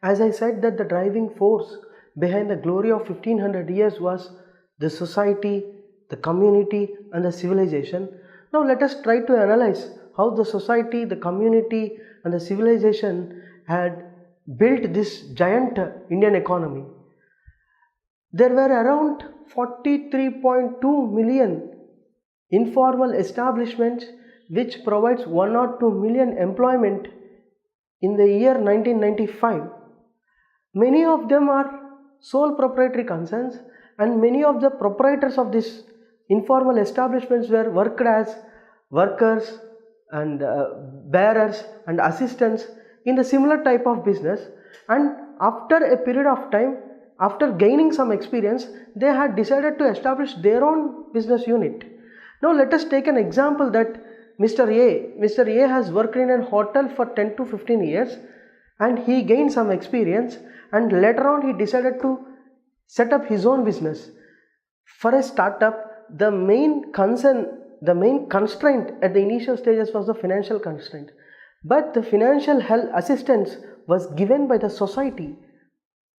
As I said that the driving force behind the glory of 1500 years was the society, the community and the civilization. Now let us try to analyze how the society, the community and the civilization had built this giant Indian economy. There were around 43.2 million informal establishments which provides 1 or 2 million employment in the year 1995. Many of them are sole proprietary concerns, and many of the proprietors of these informal establishments were worked as workers and bearers and assistants in the similar type of business, and after a period of time, after gaining some experience, they had decided to establish their own business unit. Now let us take an example that Mr. A has worked in a hotel for 10 to 15 years and he gained some experience, and later on he decided to set up his own business. For a startup, the main constraint at the initial stages was the financial constraint, but the financial help assistance was given by the society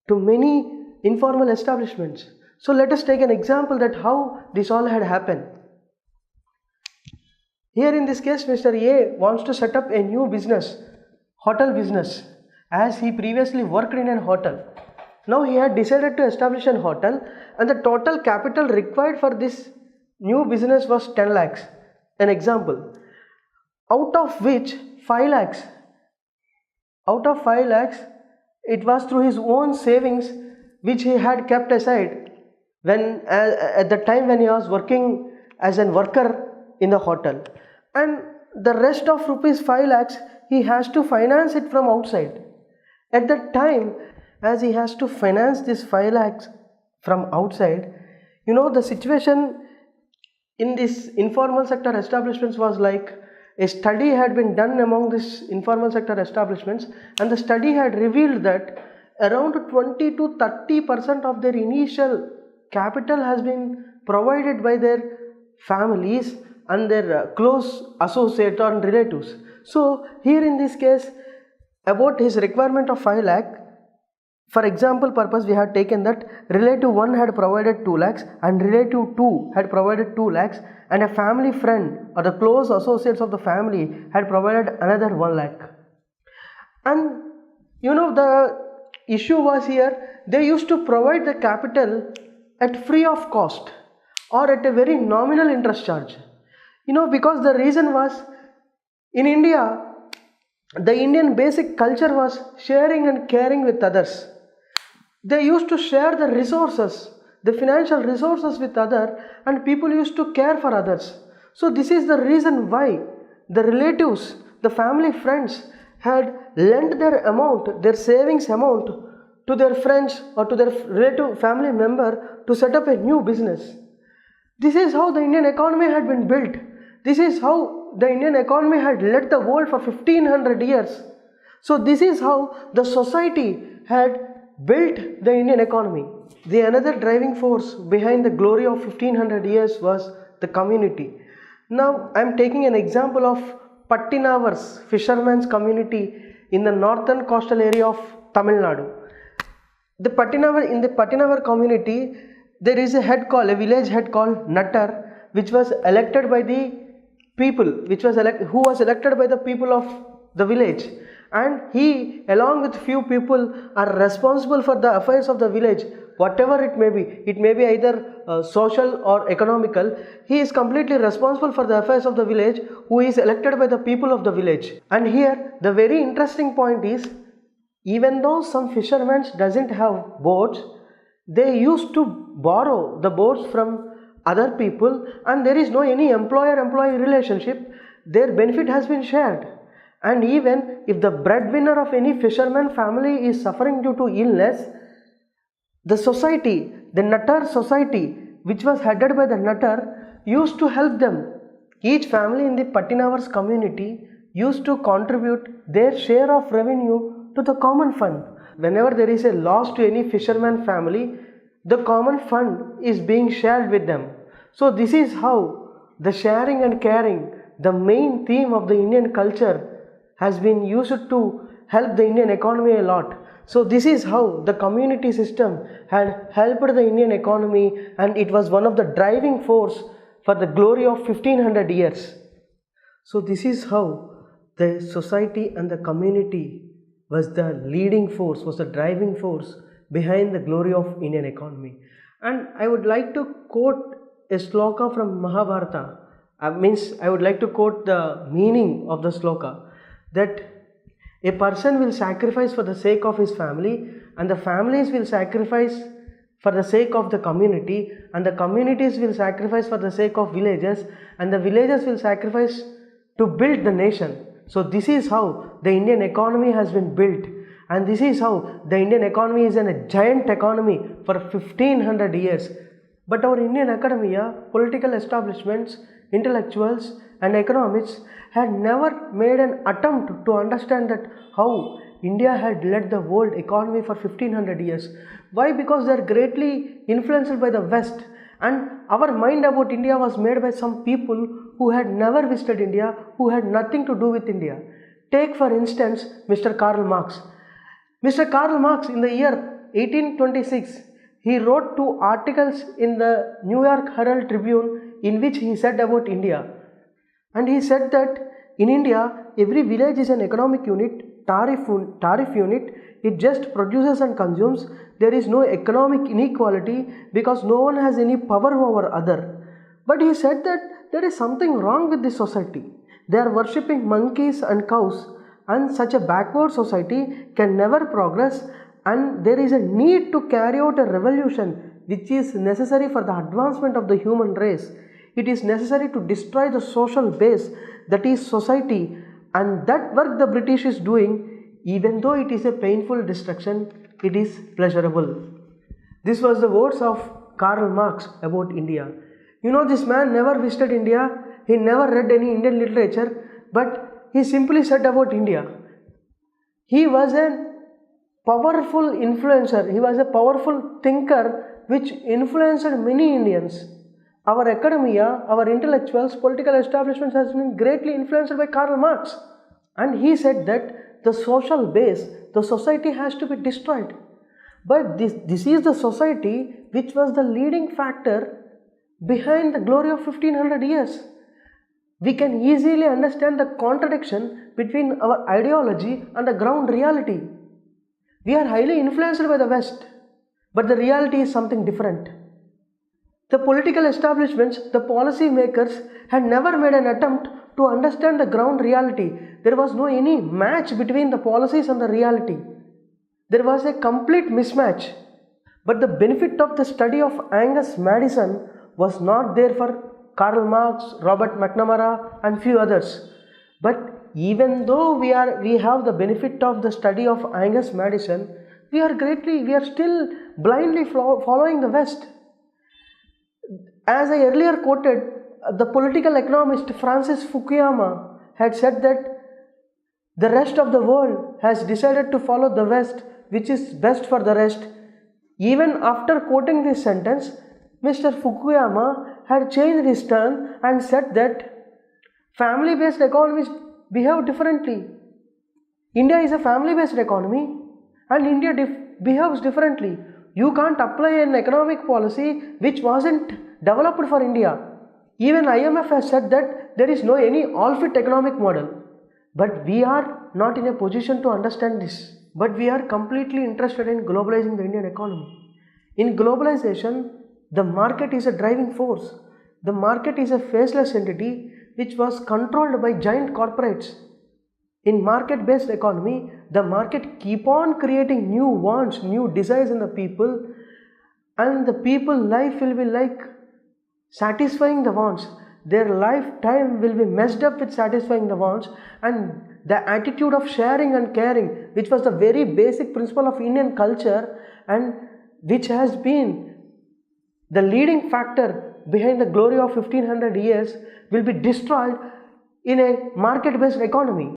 to many informal establishments. So let us take an example that how this all had happened. Here in this case, Mr. A wants to set up a new business, hotel business, as he previously worked in a hotel. Now he had decided to establish a hotel, and the total capital required for this new business was 10 lakhs. An example, out of which 5 lakhs, it was through his own savings which he had kept aside when at the time when he was working as a worker in the hotel, and the rest of rupees 5 lakhs he has to finance it from outside. At that time, as he has to finance this 5 lakhs from outside, the situation in this informal sector establishments was like a study had been done among this informal sector establishments, and the study had revealed that around 20 to 30% of their initial capital has been provided by their families and their close associates or relatives. So here in this case, about his requirement of 5 lakh, for example purpose, we had taken that relative 1 had provided 2 lakhs and relative 2 had provided 2 lakhs, and a family friend or the close associates of the family had provided another 1 lakh. And the issue was here, they used to provide the capital at free of cost or at a very nominal interest charge. Because the reason was, in India, the Indian basic culture was sharing and caring with others. They used to share the resources, the financial resources with others, and people used to care for others. So this is the reason why the relatives, the family friends had lent their amount, their savings amount to their friends or to their relative family member to set up a new business. This is how the Indian economy had been built. This is how the Indian economy had led the world for 1500 years. So this is how the society had built the Indian economy. The another driving force behind the glory of 1500 years was the community. Now I am taking an example of Pattinavars, fishermen's community in the northern coastal area of Tamil Nadu. In the Pattinavar community, there is a village head called Nattar, which was elected by the people, who was elected by the people of the village, and he along with few people are responsible for the affairs of the village, whatever it may be either social or economical. He is completely responsible for the affairs of the village, who is elected by the people of the village. And here the very interesting point is, even though some fishermen doesn't have boats, they used to borrow the boats from other people, and there is no any employer-employee relationship. Their benefit has been shared, and even if the breadwinner of any fisherman family is suffering due to illness, the society, the Nattar society, which was headed by the Nattar, used to help them. Each family in the Pattinavars community used to contribute their share of revenue to the common fund. Whenever there is a loss to any fisherman family, the common fund is being shared with them. So this is how the sharing and caring, the main theme of the Indian culture, has been used to help the Indian economy a lot. So this is how the community system had helped the Indian economy, and it was one of the driving force for the glory of 1500 years. So this is how the society and the community was the leading force, was the driving force behind the glory of Indian economy. And I would like to quote a sloka from Mahabharata. I would like to quote the meaning of the sloka, that a person will sacrifice for the sake of his family, and the families will sacrifice for the sake of the community, and the communities will sacrifice for the sake of villages, and the villages will sacrifice to build the nation. So this is how the Indian economy has been built, and this is how the Indian economy is a giant economy for 1500 years. But our Indian academia, political establishments, intellectuals and economists had never made an attempt to understand that how India had led the world economy for 1500 years. Why? Because they are greatly influenced by the West, and our mind about India was made by some people who had never visited India, who had nothing to do with India. Take for instance Mr. Karl Marx. Mr. Karl Marx, in the year 1826, he wrote 2 articles in the New York Herald Tribune in which he said about India. And he said that in India, every village is an economic unit, tariff unit. It just produces and consumes. There is no economic inequality because no one has any power over other. But he said that there is something wrong with this society. They are worshipping monkeys and cows, and such a backward society can never progress, and there is a need to carry out a revolution which is necessary for the advancement of the human race. It is necessary to destroy the social base, that is society, and that work the British is doing. Even though it is a painful destruction, it is pleasurable. This was the words of Karl Marx about India. You know, this man never visited India, he never read any Indian literature, but he simply said about India. He was a powerful influencer, he was a powerful thinker which influenced many Indians. Our academia, our intellectuals, political establishments has been greatly influenced by Karl Marx. And he said that the social base, the society has to be destroyed. But this is the society which was the leading factor behind the glory of 1500 years. We can easily understand the contradiction between our ideology and the ground reality. We are highly influenced by the West, but the reality is something different. The political establishments, the policy makers had never made an attempt to understand the ground reality. There was no any match between the policies and the reality. There was a complete mismatch. But the benefit of the study of Angus Madison was not there for Karl Marx, Robert McNamara and few others. But even though we have the benefit of the study of Angus Madison, we are still blindly following the West. As I earlier quoted, the political economist Francis Fukuyama had said that the rest of the world has decided to follow the West, which is best for the rest. Even after quoting this sentence, Mr. Fukuyama had changed his turn and said that family-based economies behave differently. India is a family-based economy and India behaves differently. You can't apply an economic policy which wasn't developed for India. Even IMF has said that there is no any all-fit economic model. But we are not in a position to understand this. But we are completely interested in globalizing the Indian economy. In globalization, the market is a driving force. The market is a faceless entity which was controlled by giant corporates. In market-based economy, the market keep on creating new wants, new desires in the people, and the people life will be like satisfying the wants. Their lifetime will be messed up with satisfying the wants, and the attitude of sharing and caring, which was the very basic principle of Indian culture and which has been the leading factor behind the glory of 1500 years, will be destroyed in a market-based economy.